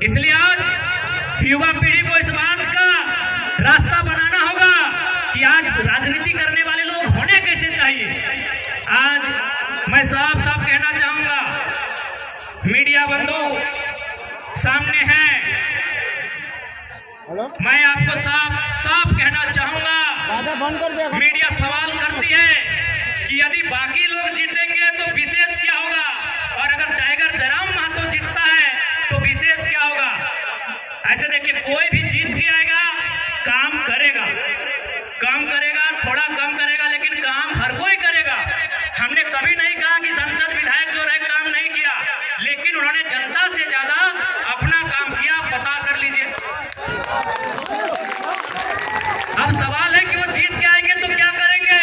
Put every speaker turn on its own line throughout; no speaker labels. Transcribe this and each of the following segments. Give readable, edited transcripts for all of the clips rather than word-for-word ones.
इसलिए आज युवा पीढ़ी को इस बात का रास्ता बनाना होगा कि आज राजनीति करने वाले लोग होने कैसे चाहिए। आज मैं साफ साफ कहना चाहूंगा, मीडिया बंधु सामने हैं, मैं आपको साफ कहना चाहूंगा, मीडिया सवाल करती है कि यदि बाकी लोग जीतेंगे तो विशेष क्या होगा, और अगर टाइगर जयराम महतो जीतता है तो विशेष क्या होगा। ऐसे देखिए, कोई भी जीत के आएगा, काम करेगा, थोड़ा कम करेगा, लेकिन काम हर कोई करेगा। हमने कभी नहीं कहा कि सांसद विधायक जो रहे काम नहीं किया, लेकिन उन्होंने जनता से ज्यादा अपना काम किया, पता कर लीजिए। अब सवाल है कि वो जीत के आएंगे तो क्या करेंगे।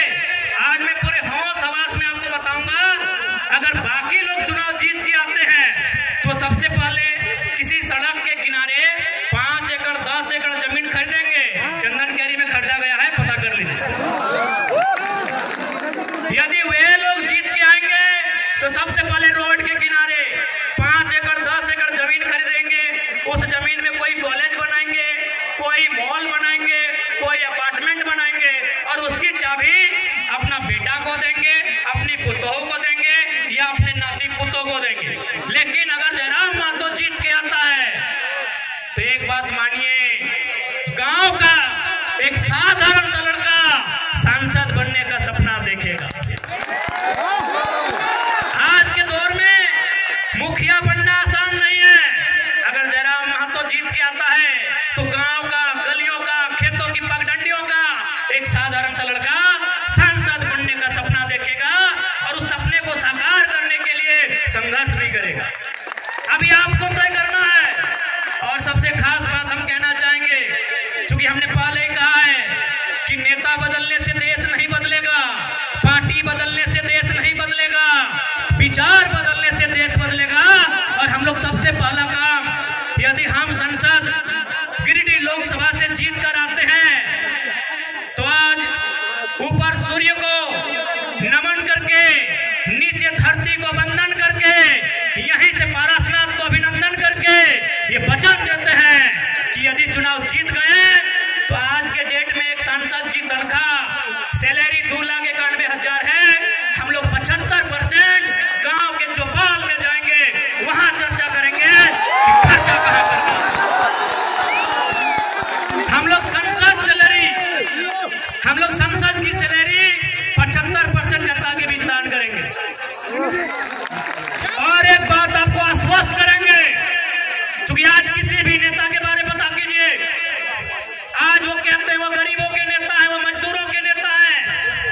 आज मैं पूरे होश हवास में आपको बताऊंगा, अगर बाकी लोग चुनाव जीत के आते हैं तो सबसे पहले किसी सड़क के किनारे 5 एकड़ 10 एकड़ जमीन खरीदेंगे। चंदन कैरी में खरीदा गया है, पता कर लीजिए। यदि वे लोग जीत के आएंगे तो सबसे पहले रोड के किनारे 5 एकड़ 10 एकड़ जमीन खरीदेंगे। उस जमीन में कोई कॉलेज बनाएंगे, कोई मॉल बनाएंगे, कोई अपार्टमेंट बनाएंगे, और उसकी चाबी अपना बेटा को देंगे, अपनी पुतोहू को देंगे, या अपने नाती पुतों को देंगे। लेकिन अगर जयराम महतो जीत के आता है तो एक बात मानिए, गांव का एक साधारण सा लड़का सांसद बनने का सपना देखेगा। आज के दौर में मुखिया बनना आसान नहीं है। अगर जयराम महतो जीत के आता है तो गांव का, गलियों का, खेतों की पगडंडियों का एक साधारण सा लड़का सांसद बनने का सपना देखेगा, और उस सपने को साकार करने के लिए संघर्ष भी करेगा। अभी आपको तय करना है। और सबसे खास बात हम कहना चाहेंगे, क्योंकि हमने पहले ही कहा है कि नेता बदलने से देश नहीं बदलेगा, पार्टी बदलने से देश नहीं बदलेगा, विचार बदलने से देश बदलेगा। और हम लोग सबसे पहला काम, यदि हम संसद गिरिडीह लोकसभा से जीत कर आते हैं तो आज ऊपर सूर्य को नमन करके, नीचे धरती को वंदन करके, यहीं से पारसनाथ को अभिनंदन करके ये वचन देते हैं कि यदि चुनाव जीत गए तो आज के डेट में एक सांसद की तनख्वाह सैलरी 2,91,000 है। हम लोग 75% गांव के चौपाल में जाएंगे, वहां चर्चा करेंगे कि खर्चा कहां करना। हम लोग संसद की सैलरी 75% जनता के बीच दान करेंगे। और एक बात आपको आश्वस्त करेंगे, क्योंकि आज किसी भी नेता के बारे में बता कीजिए, आज वो कहते हैं वो गरीबों के नेता हैं, वो मजदूरों के नेता हैं।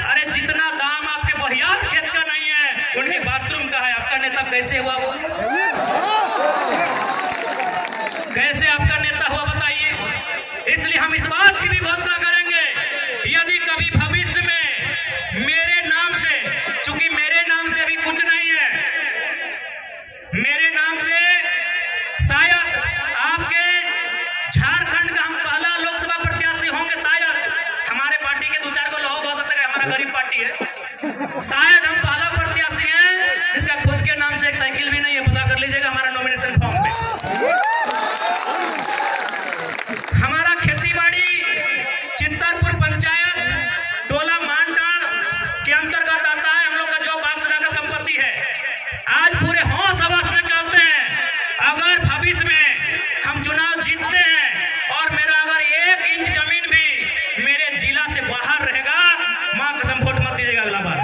अरे जितना दाम आपके बहियात खेत का नहीं है, उनके बाथरूम का है। आपका नेता कैसे हुआ वो? कैसे आपका नेता हुआ बताइए। इसलिए हम इस बात की भी घोषणा करेंगे, यदि कभी भविष्य में मेरे नाम से, चूंकि मेरे नाम से अभी कुछ नहीं है, मेरे नाम से शायद आपके झारखंड का हम पहला लोकसभा प्रत्याशी होंगे। शायद हमारे पार्टी के 2-4 को लोग हो सकता है, हमारा गरीब पार्टी है, शायद हम पहला प्रत्याशी हैं जिसका खुद के नाम से एक साइकिल भी नहीं है। पता कर लीजिएगा हमारा नॉमिनेशन फॉर्म पे। हमारा खेती बाड़ी चित्तरपुर पंचायत टोला मानडार के अंतर्गत आता है। हम लोग का जो बाप दादा का संपत्ति है। आज पूरे होश हवास में कहते हैं, अगर भविष्य में हम चुनाव जीतते हैं और मेरा अगर 1 इंच जमीन भी मेरे जिला से बाहर रहेगा, मां कसम वोट मत दीजिएगा अगला बार।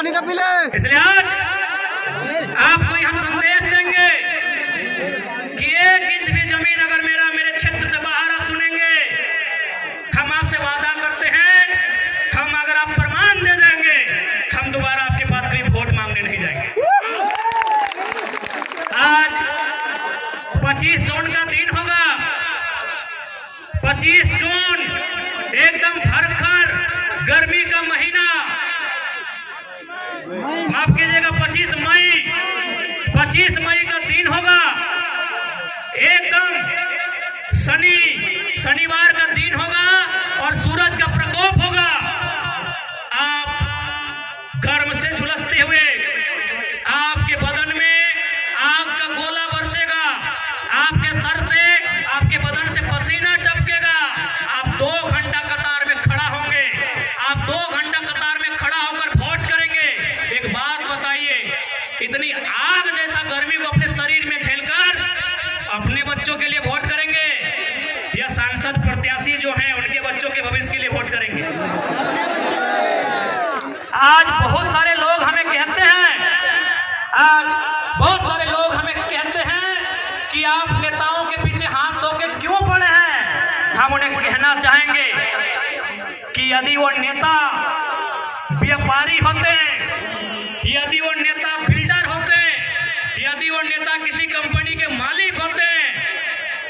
पानी न पीले।
इसलिए आज आपको हम संदेश देंगे कि 1 इंच भी जमीन अगर मेरे क्षेत्र से बाहर आप सुनेंगे, हम आपसे वादा करते हैं, हम अगर आप प्रमाण दे देंगे, हम दोबारा आपके पास कहीं वोट मांगने नहीं जाएंगे। आज 25 जून का दिन होगा, 25 जून एकदम भरकर गर्मी का महीना, माफ कीजिएगा 25 मई का दिन होगा, एकदम शनिवार का दिन होगा और सूरज का प्रकोप होगा। आप गर्म से झुलसते हुए, आपके बदन में आग का गोला बरसेगा, आपके सर से, आपके बदन से पसीना टपकेगा। आप 2 घंटा कतार में खड़ा होंगे, आप 2 घंटा कतार में खड़ा होकर वोट करेंगे। एक बात बताइए, इतनी आग जैसा गर्मी को अपने शरीर में झेलकर अपने बच्चों के लिए वोट करेंगे या सांसद प्रत्याशी जो हैं उनके बच्चों के भविष्य के लिए वोट करेंगे? आज बहुत सारे लोग हमें कहते हैं कि आप नेताओं के पीछे हाथ धो के क्यों पड़े हैं। हम उन्हें कहना चाहेंगे कि यदि वो नेता व्यापारी होते, यदि वो नेता बिल्डर होते, यदि वो नेता किसी कंपनी के मालिक होते,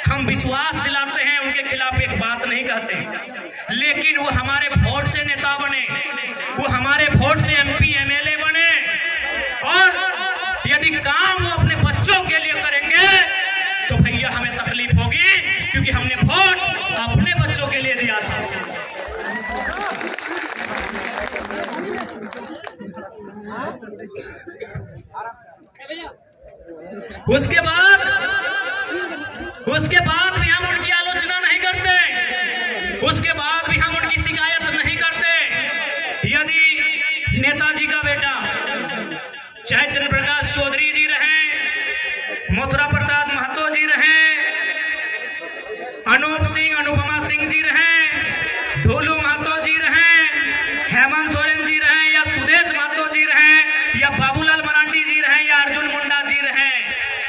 हम विश्वास दिलाते हैं, उनके खिलाफ एक बात नहीं कहते, लेकिन वो हमारे वोट से नेता बने, वो हमारे वोट से MP MLA बने, और यदि काम वो अपने बच्चों के लिए करेंगे तो भैया हमें तकलीफ होगी, क्योंकि हमने वोट अपने बच्चों के लिए दिया था। उसके बाद भी हम उनकी आलोचना नहीं करते, उसके बाद भी हम उनकी शिकायत नहीं करते। यदि नेताजी का बेटा चाहे चंद्रप्रकाश चौधरी जी रहे, मथुरा प्रसाद महतो जी रहे, अनूप सिंह अनुपमा सिंह जी रहे, ढोलू महतो जी रहे, हेमंत सोरेन जी रहे, या सुदेश महतो जी रहे, या बाबूलाल मरांडी जी रहे, या अर्जुन मुंडा जी रहे,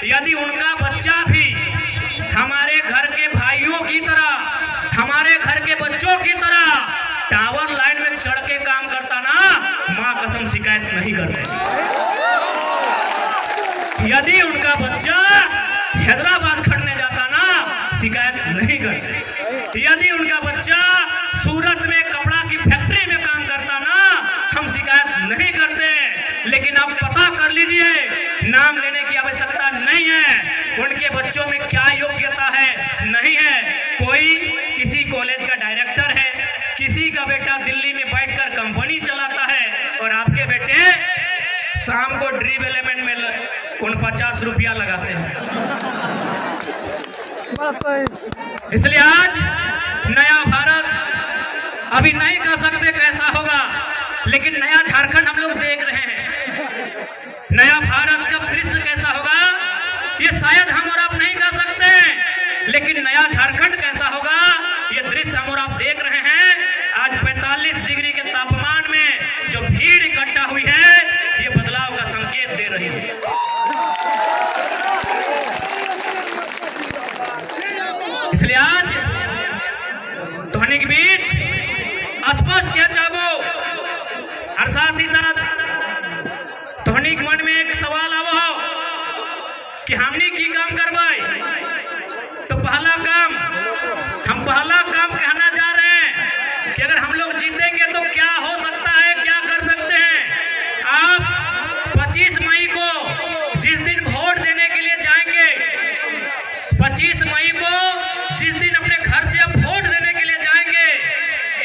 यदि उनका बच्चा भी हमारे घर के भाइयों की तरह, हमारे घर के बच्चों की तरह टावर लाइन में चढ़ के काम करता ना, मां कसम शिकायत नहीं करते। यदि उनका बच्चा हैदराबाद खड़ने जाता ना, शिकायत नहीं करते। यदि उनका बच्चा सूरत में कपड़ा की फैक्ट्री में काम करता ना, हम शिकायत नहीं करते। लेकिन आप पता कर लीजिए, नाम लेने की आवश्यकता नहीं है, उनके बच्चों में क्या योग्यता है, नहीं है। कोई किसी कॉलेज का डायरेक्टर है, किसी का बेटा दिल्ली में बैठकर कंपनी चलाता है, और आपके बेटे शाम को ड्रीम एलिमेंट में 49 रुपया लगाते हैं। इसलिए आज नया भारत अभी नहीं कह सकते कैसा होगा, लेकिन नया झारखंड हम लोग देख रहे हैं। नया भारत का दृश्य कैसा होगा ये शायद हम और आप नहीं कह सकते, लेकिन नया झारखंड कैसा होगा ये दृश्य हम और आप देख रहे हैं। आज 45 डिग्री के तापमान में जो भीड़ इकट्ठा हुई है, ये बदलाव का संकेत दे रही है। इसलिए आज ध्वनि के बीच स्पष्ट क्या चाहो, और साथ ही साथ ध्वनि के मन में एक सवाल आवो कि हमने की काम करवाई, तो पहला काम कहना जा रहे हैं कि अगर हम लोग जीतेंगे तो क्या हो सकता है, क्या कर सकते हैं। आप 25 मई को जिस दिन वोट देने के लिए जाएंगे, 25 मई को जिस दिन अपने घर से आप वोट देने के लिए जाएंगे,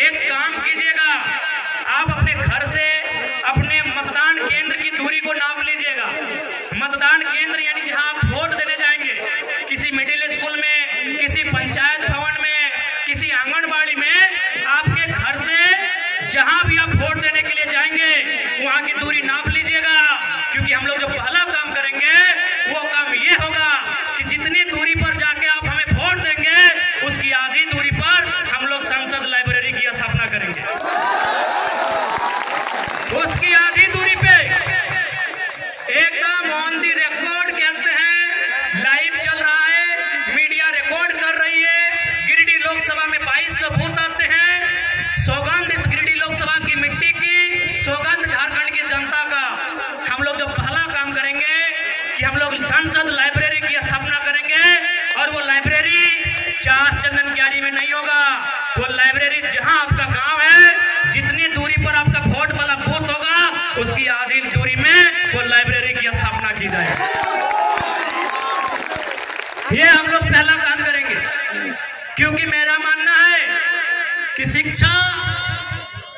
एक काम कीजिएगा, आप अपने घर से अपने मतदान केंद्र की दूरी को नाप लीजिएगा। मतदान केंद्र यानी जहां आप वोट देने जाएंगे, किसी मिडिल स्कूल में, किसी पंचायत भवन में, किसी आंगनबाड़ी में, आपके घर से जहां भी आप वोट देने के लिए जाएंगे वहां की दूरी नाप लीजिएगा। क्योंकि हम लोग जो पहला काम करेंगे वो काम ये होगा कि जितनी दूरी पर जाके आप हमें वोट देंगे, उसकी आधी दूरी पर हम लोग संसद लाइब्रेरी की स्थापना करेंगे। उसकी आधी दूरी पे संसद लाइब्रेरी की स्थापना करेंगे और वो लाइब्रेरी चास चंदन क्यारी में नहीं होगा। वो लाइब्रेरी जहां आपका गांव है, जितनी दूरी पर आपका वोट वाला बूथ होगा, उसकी आधी दूरी में वो लाइब्रेरी की स्थापना की जाएगी। ये हम लोग पहला काम करेंगे, क्योंकि मेरा मानना है कि शिक्षा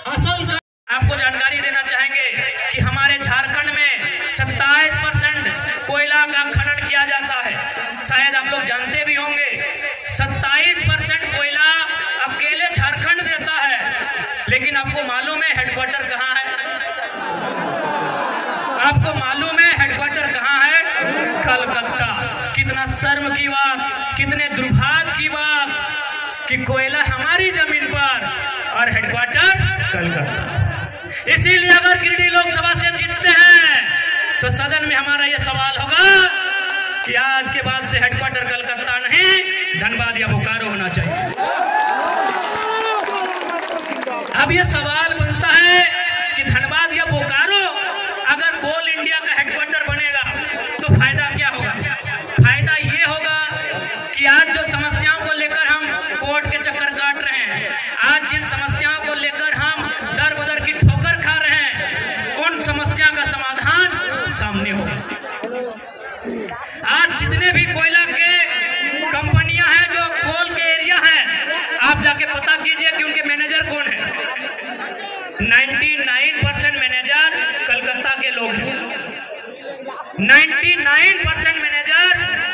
असल। आपको जानकारी देना चाहेंगे कि हमारे झारखंड में 27% कोयला का खनन किया जाता है। शायद आप लोग जानते भी होंगे 27% कोयला अकेले झारखंड देता है। लेकिन आपको मालूम है हेडक्वार्टर कहाँ है? आपको मालूम है हेडक्वार्टर कहाँ है? कलकत्ता। कितना शर्म की बात, कितने दुर्भाग्य की बात कि कोयला हमारी जमीन पर और हेडक्वार्टर कलकत्ता। इसीलिए अगर गिरिडीह लोकसभा से जीतते हैं तो सदन में हमारा यह सवाल होगा कि आज के बाद से हेडक्वार्टर कलकत्ता नहीं, धनबाद या बोकारो होना चाहिए। अब यह सवाल बनता है कि धनबाद या बोकारो अगर कोल इंडिया का हेडक्वार्टर बनेगा तो फायदा क्या होगा? फायदा ये होगा कि आज जो समस्याओं को लेकर हम कोर्ट के चक्कर काट रहे हैं, आज जिन समस्याओं को लेकर हम दर बदर की ठोकर खा रहे हैं, उन समस्या का समाधान सामने होगा। आज जितने भी कोयला के कंपनियां हैं जो कोल के एरिया हैं, आप जाके पता कीजिए कि उनके मैनेजर कौन है। 99% मैनेजर कलकत्ता के लोग हैं। 99% मैनेजर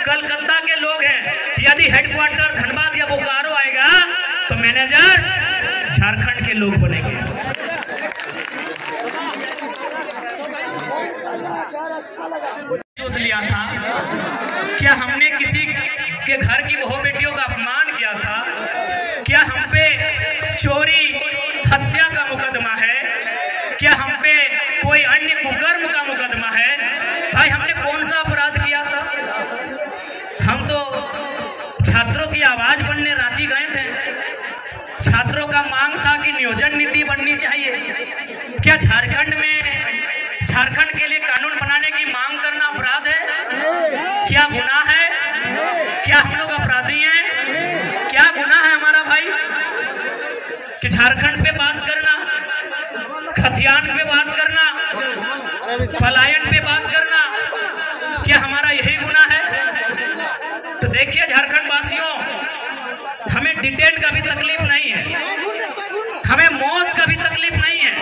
कलकत्ता के लोग हैं। यदि हेडक्वार्टर धनबाद या बोकारो आएगा तो मैनेजर झारखंड के लोग बनेंगे। लिया था क्या हमने किसी के घर की बहू बेटियों का अपमान किया था? क्या हम पे चोरी हत्या का मुकदमा है? क्या हम पे कोई अन्य कुकर्म का मुकदमा है? भाई हमने कौन सा अपराध किया था? हम तो छात्रों की आवाज बनने रांची गए थे। छात्रों का मांग था कि नियोजन नीति बननी चाहिए। क्या झारखंड के लिए कानून बनाने की मांग करना अपराध है? क्या गुनाह है? क्या हम लोग अपराधी हैं? क्या गुनाह है हमारा भाई कि झारखंड पे बात करना, खतियान पे बात करना, पलायन पे बात करना, क्या हमारा यही गुनाह है? तो देखिए झारखंड वासियों, हमें डिटेन का भी तकलीफ नहीं है, हमें मौत का भी तकलीफ नहीं है।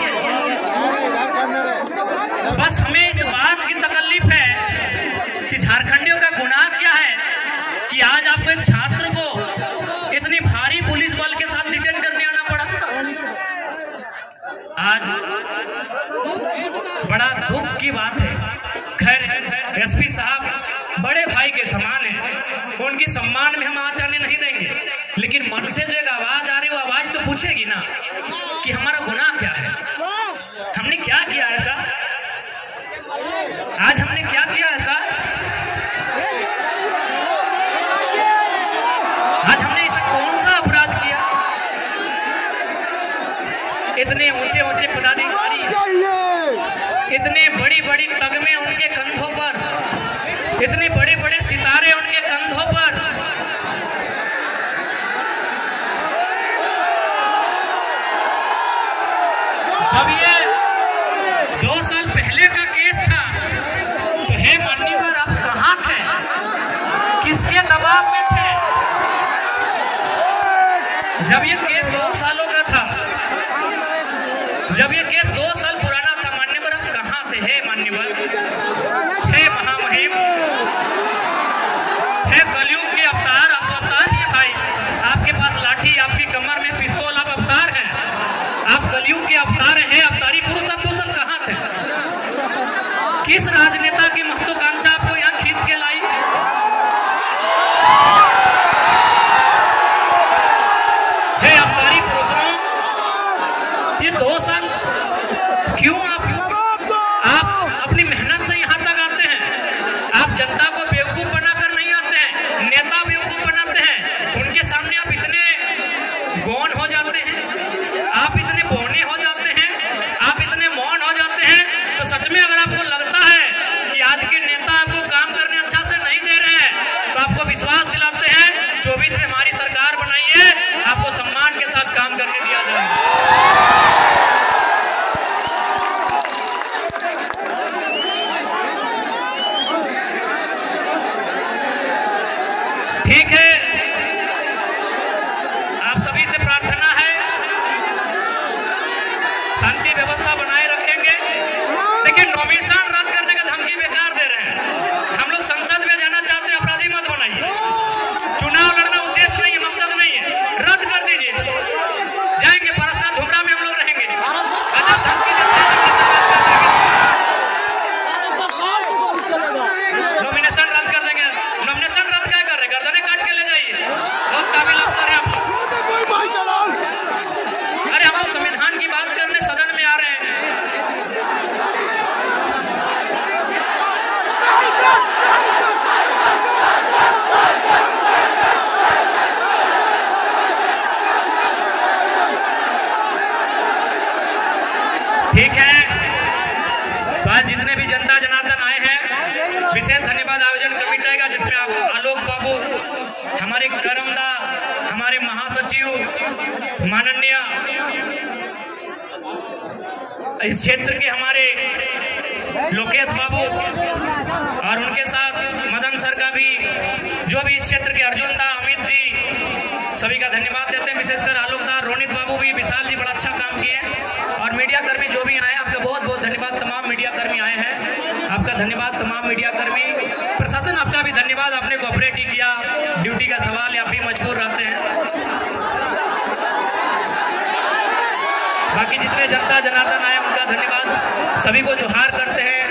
बस हमें इस बात की तकलीफ है कि झारखंडियों का गुनाह क्या है कि आज आपको एक छात्र को इतनी भारी पुलिस बल के साथ डिटेन करने आना पड़ा। आज बड़ा दुख की बात है। खैर एसपी साहब बड़े भाई के समान है, उनकी सम्मान में हम आज आने नहीं देंगे, लेकिन मन से जो एक आवाज आ रही है वो आवाज तो पूछेगी ना कि हमारा गुनाह क्या है, हमने क्या किया ऐसा, आज हमने क्या किया ऐसा, आज हमने ऐसा कौन सा अपराध किया? इतने ऊंचे ऊंचे पदाधिकारी, इतने बड़ी बड़ी तगमे उनके कंधों पर, इतने बड़े बड़े सितारे उनके कंधों पर, जब ये 2 साल पहले का केस था तो हे माननीय आप कहाँ थे, किसके दबाव में थे? जब ये केस 2 सालों का था, जब ये केस 2 साल पुराना था, मान्यवर आप कहाँ थे? हे मान्यवर, हे महामहिम, हे कलयुग के अवतार, आप अवतार ही भाई, आपके पास लाठी, आपकी कमर में पिस्तौल, आप अवतार हैं, आप कलयुग के अवतार हैं, अवतारी पुरुष, आप 2 साल कहाँ थे? किस राजनेता की महत्वाकांक्षा आपको यहाँ खींच के लाई? हे करेगा, जिसमें आलोक बाबू, हमारे करमदा, हमारे महासचिव माननीय इस क्षेत्र के हमारे लोकेश बाबू और उनके साथ मदन सर का भी, जो भी इस क्षेत्र के अर्जुन दा, अमित जी, सभी का धन्यवाद देते हैं। विशेषकर आलोक दा, रोनित बाबू भी, विशाल जी बड़ा अच्छा काम किए। और मीडिया कर्मी जो भी आए, आपका बहुत बहुत धन्यवाद। तमाम मीडिया कर्मी आए हैं, आपका धन्यवाद। तमाम मीडिया कर्मी, प्रशासन आपका भी धन्यवाद, आपने कोऑपरेट किया। ड्यूटी का सवाल है, आप भी मजबूर रहते हैं। बाकी जितने जनता जनार्दन आए उनका धन्यवाद। सभी को जोहार करते हैं।